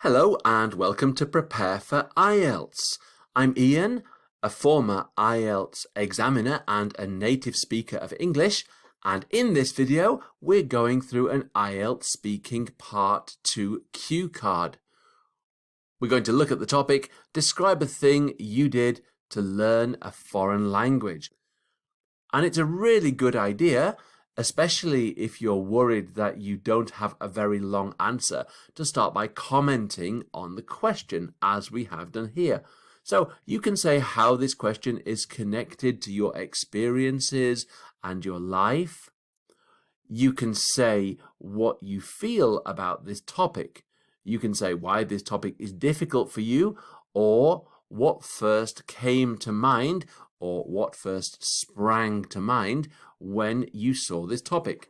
Hello and welcome to Prepare for IELTS. I'm Ian, a former IELTS examiner and a native speaker of English, and in this video we're going through an IELTS Speaking Part 2 cue card. We're going to look at the topic, describe a thing you did to learn a foreign language. And it's a really good idea, especially if you're worried that you don't have a very long answer, to start by commenting on the question, as we have done here. So you can say how this question is connected to your experiences and your life. You can say what you feel about this topic. You can say why this topic is difficult for you, or what first came to mind, or what first sprang to mind when you saw this topic.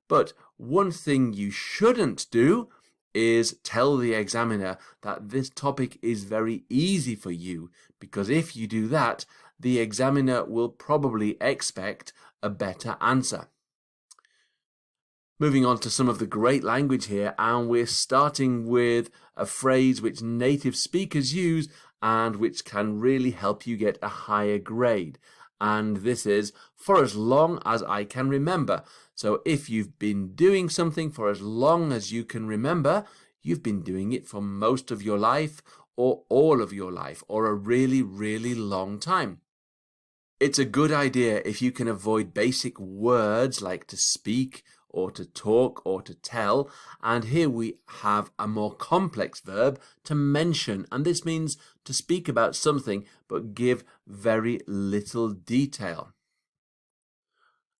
But one thing you shouldn't do is tell the examiner that this topic is very easy for you, because if you do that, the examiner will probably expect a better answer. Moving on to some of the great language here, and we're starting with a phrase which native speakers use and which can really help you get a higher grade. And this is for as long as I can remember. So if you've been doing something for as long as you can remember, you've been doing it for most of your life or all of your life or a really, really long time. It's a good idea if you can avoid basic words like to speak or to talk or to tell, and here we have a more complex verb, to mention, and this means to speak about something but give very little detail.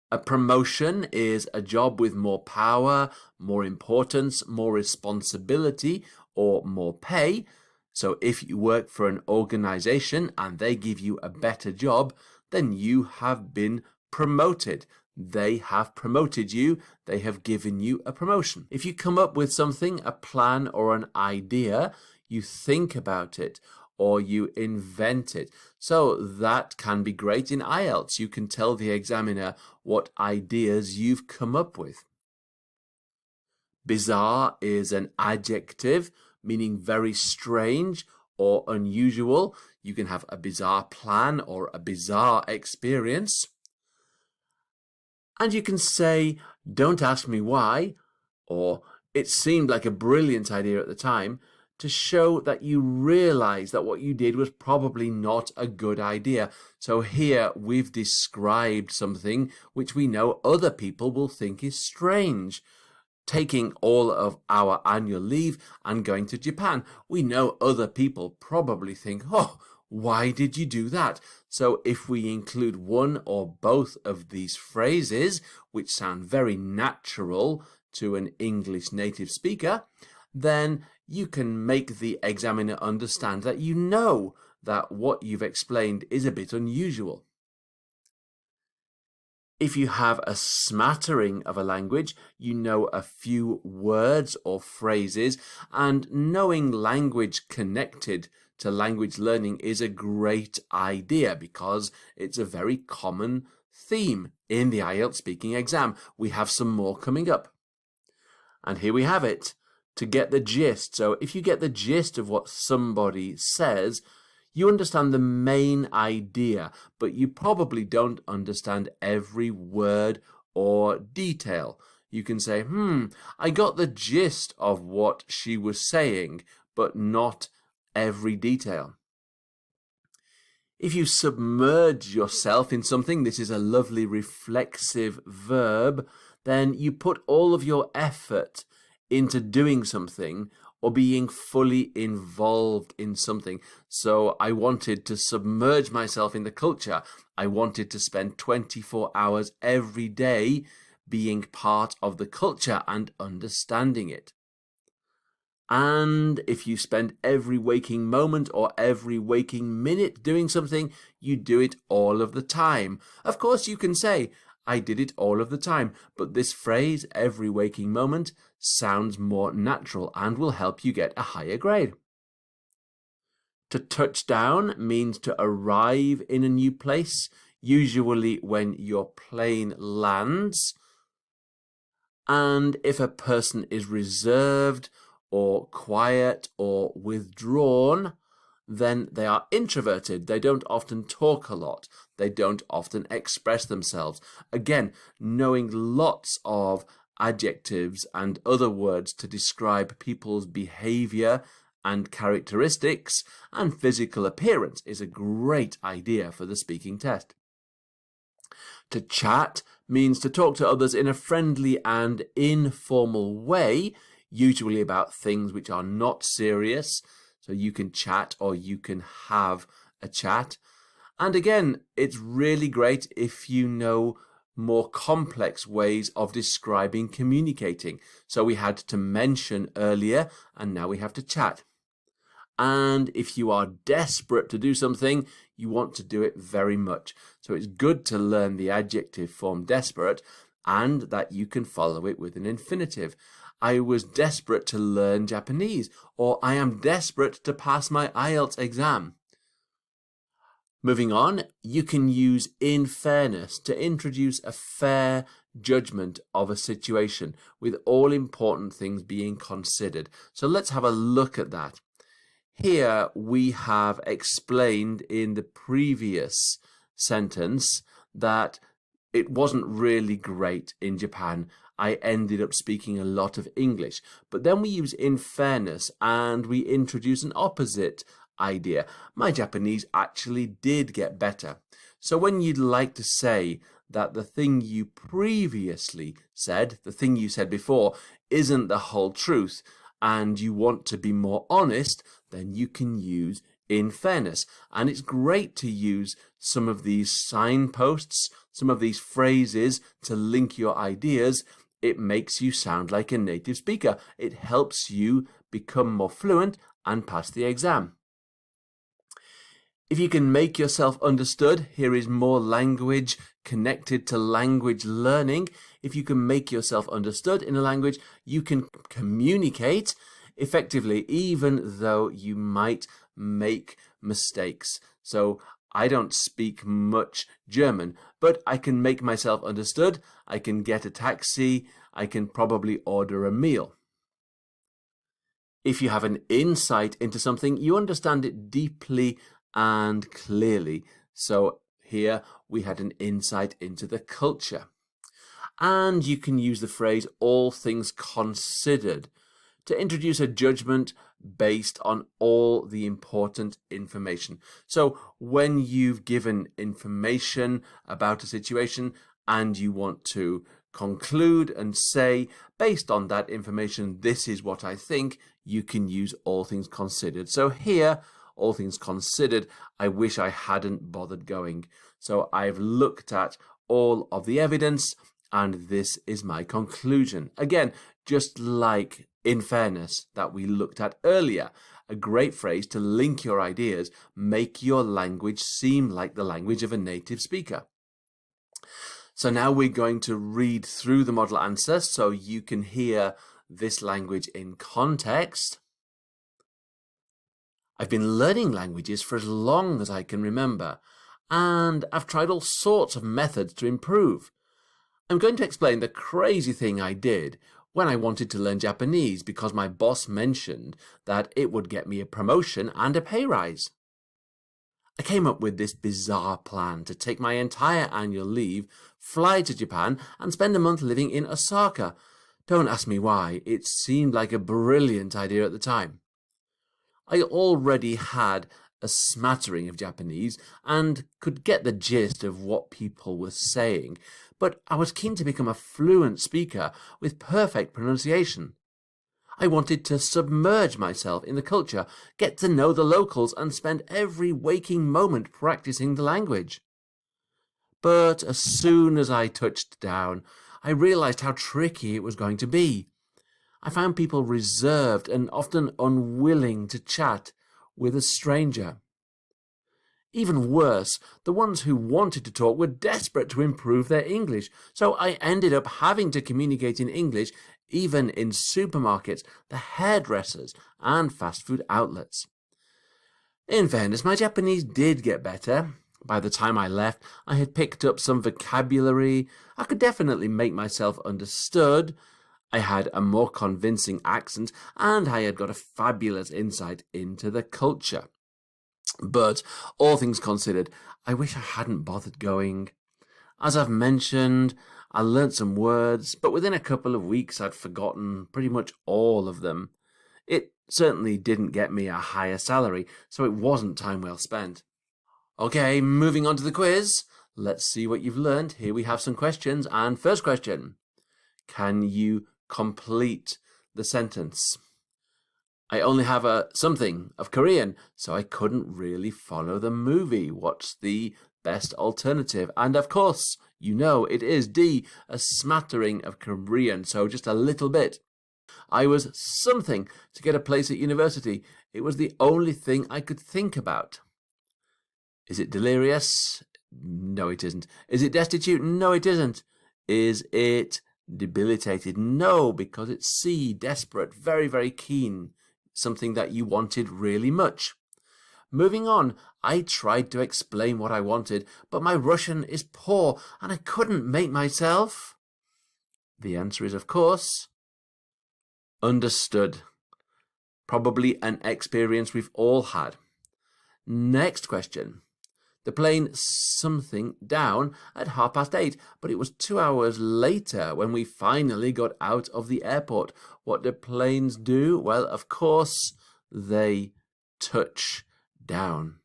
A promotion is a job with more power, more importance, more responsibility, or more pay. So if you work for an organization and they give you a better job, then you have been promoted. They have promoted you. They have given you a promotion. If you come up with something, a plan or an idea, you think about it or you invent it. So that can be great in IELTS. You can tell the examiner what ideas you've come up with. Bizarre is an adjective meaning very strange or unusual. You can have a bizarre plan or a bizarre experience. And you can say, "Don't ask me why," or "It seemed like a brilliant idea at the time," to show that you realize that what you did was probably not a good idea. So here we've described something which we know other people will think is strange. Taking all of our annual leave and going to Japan. We know other people probably think, "Oh, why did you do that?" So if we include one or both of these phrases, which sound very natural to an English native speaker, then you can make the examiner understand that you know that what you've explained is a bit unusual. If you have a smattering of a language, you know a few words or phrases, and knowing language connected to language learning is a great idea because it's a very common theme in the IELTS speaking exam. We have some more coming up. And here we have it, to get the gist. So if you get the gist of what somebody says, you understand the main idea, but you probably don't understand every word or detail. You can say, I got the gist of what she was saying, but not every detail. If you submerge yourself in something, this is a lovely reflexive verb, then you put all of your effort into doing something or being fully involved in something. So I wanted to submerge myself in the culture. I wanted to spend 24 hours every day being part of the culture and understanding it. And if you spend every waking moment or every waking minute doing something, you do it all of the time. Of course, you can say, "I did it all of the time," but this phrase, "every waking moment," sounds more natural and will help you get a higher grade. To touch down means to arrive in a new place, usually when your plane lands. And if a person is reserved or quiet or withdrawn, then they are introverted. They don't often talk a lot. They don't often express themselves. Again, knowing lots of adjectives and other words to describe people's behavior and characteristics and physical appearance is a great idea for the speaking test. To chat means to talk to others in a friendly and informal way, usually about things which are not serious. So you can chat or you can have a chat. And again, it's really great if you know more complex ways of describing communicating. So we had to mention earlier, and now we have to chat. And if you are desperate to do something, you want to do it very much. So it's good to learn the adjective form desperate and that you can follow it with an infinitive. I was desperate to learn Japanese, or I am desperate to pass my IELTS exam. Moving on, you can use in fairness to introduce a fair judgment of a situation with all important things being considered. So let's have a look at that. Here we have explained in the previous sentence that it wasn't really great in Japan. I ended up speaking a lot of English. But then we use in fairness and we introduce an opposite idea. My Japanese actually did get better. So when you'd like to say that the thing you previously said, the thing you said before, isn't the whole truth, and you want to be more honest, then you can use in fairness. And it's great to use some of these signposts, some of these phrases to link your ideas. It makes you sound like a native speaker. It helps you become more fluent and pass the exam. If you can make yourself understood, here is more language connected to language learning. If you can make yourself understood in a language, you can communicate effectively, even though you might make mistakes. So I don't speak much German, but I can make myself understood. I can get a taxi. I can probably order a meal. If you have an insight into something, you understand it deeply and clearly. So here we had an insight into the culture. And you can use the phrase all things considered to introduce a judgment based on all the important information. So when you've given information about a situation and you want to conclude and say, based on that information, this is what I think, you can use all things considered. So here, all things considered, I wish I hadn't bothered going. So I've looked at all of the evidence and this is my conclusion. Again, just like in fairness that we looked at earlier, a great phrase to link your ideas, make your language seem like the language of a native speaker. So now we're going to read through the model answer so you can hear this language in context. I've been learning languages for as long as I can remember, and I've tried all sorts of methods to improve. I'm going to explain the crazy thing I did when I wanted to learn Japanese because my boss mentioned that it would get me a promotion and a pay rise. I came up with this bizarre plan to take my entire annual leave, fly to Japan, and spend a month living in Osaka. Don't ask me why, it seemed like a brilliant idea at the time. I already had a smattering of Japanese and could get the gist of what people were saying, but I was keen to become a fluent speaker with perfect pronunciation. I wanted to submerge myself in the culture, get to know the locals, and spend every waking moment practicing the language. But as soon as I touched down, I realized how tricky it was going to be. I found people reserved and often unwilling to chat with a stranger. Even worse, the ones who wanted to talk were desperate to improve their English, so I ended up having to communicate in English even in supermarkets, the hairdressers, and fast food outlets. In fairness, my Japanese did get better. By the time I left, I had picked up some vocabulary. I could definitely make myself understood, I had a more convincing accent, and I had got a fabulous insight into the culture. But all things considered, I wish I hadn't bothered going. As I've mentioned, I learnt some words, but within a couple of weeks I'd forgotten pretty much all of them. It certainly didn't get me a higher salary, so it wasn't time well spent. Okay, moving on to the quiz. Let's see what you've learned. Here we have some questions, and first question. Can you complete the sentence? I only have something of Korean, so I couldn't really follow the movie. What's the best alternative? And of course, you know it is D, a smattering of Korean, so just a little bit. I was something to get a place at university. It was the only thing I could think about. Is it delirious? No, it isn't. Is it destitute? No, it isn't. Is it debilitated? No, because it's C, desperate, very, very keen, something that you wanted really much. Moving on, I tried to explain what I wanted, but my Russian is poor and I couldn't make myself. The answer is, of course, understood. Probably an experience we've all had. Next question. The plane something down at 8:30, but it was 2 hours later when we finally got out of the airport. What do planes do? Well, of course, they touch down.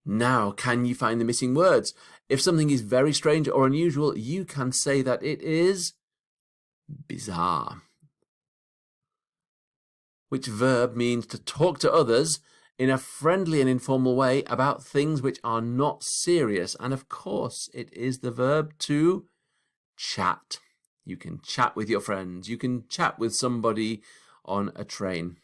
Now, can you find the missing words? If something is very strange or unusual, you can say that it is bizarre. Which verb means to talk to others in a friendly and informal way about things which are not serious. And of course, it is the verb to chat. You can chat with your friends. You can chat with somebody on a train.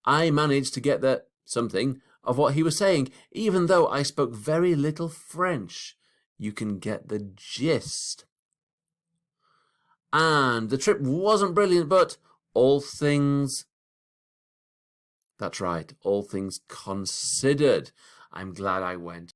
I managed to get something of what he was saying, even though I spoke very little French. You can get the gist. And the trip wasn't brilliant, but all things... That's right, all things considered. I'm glad I went.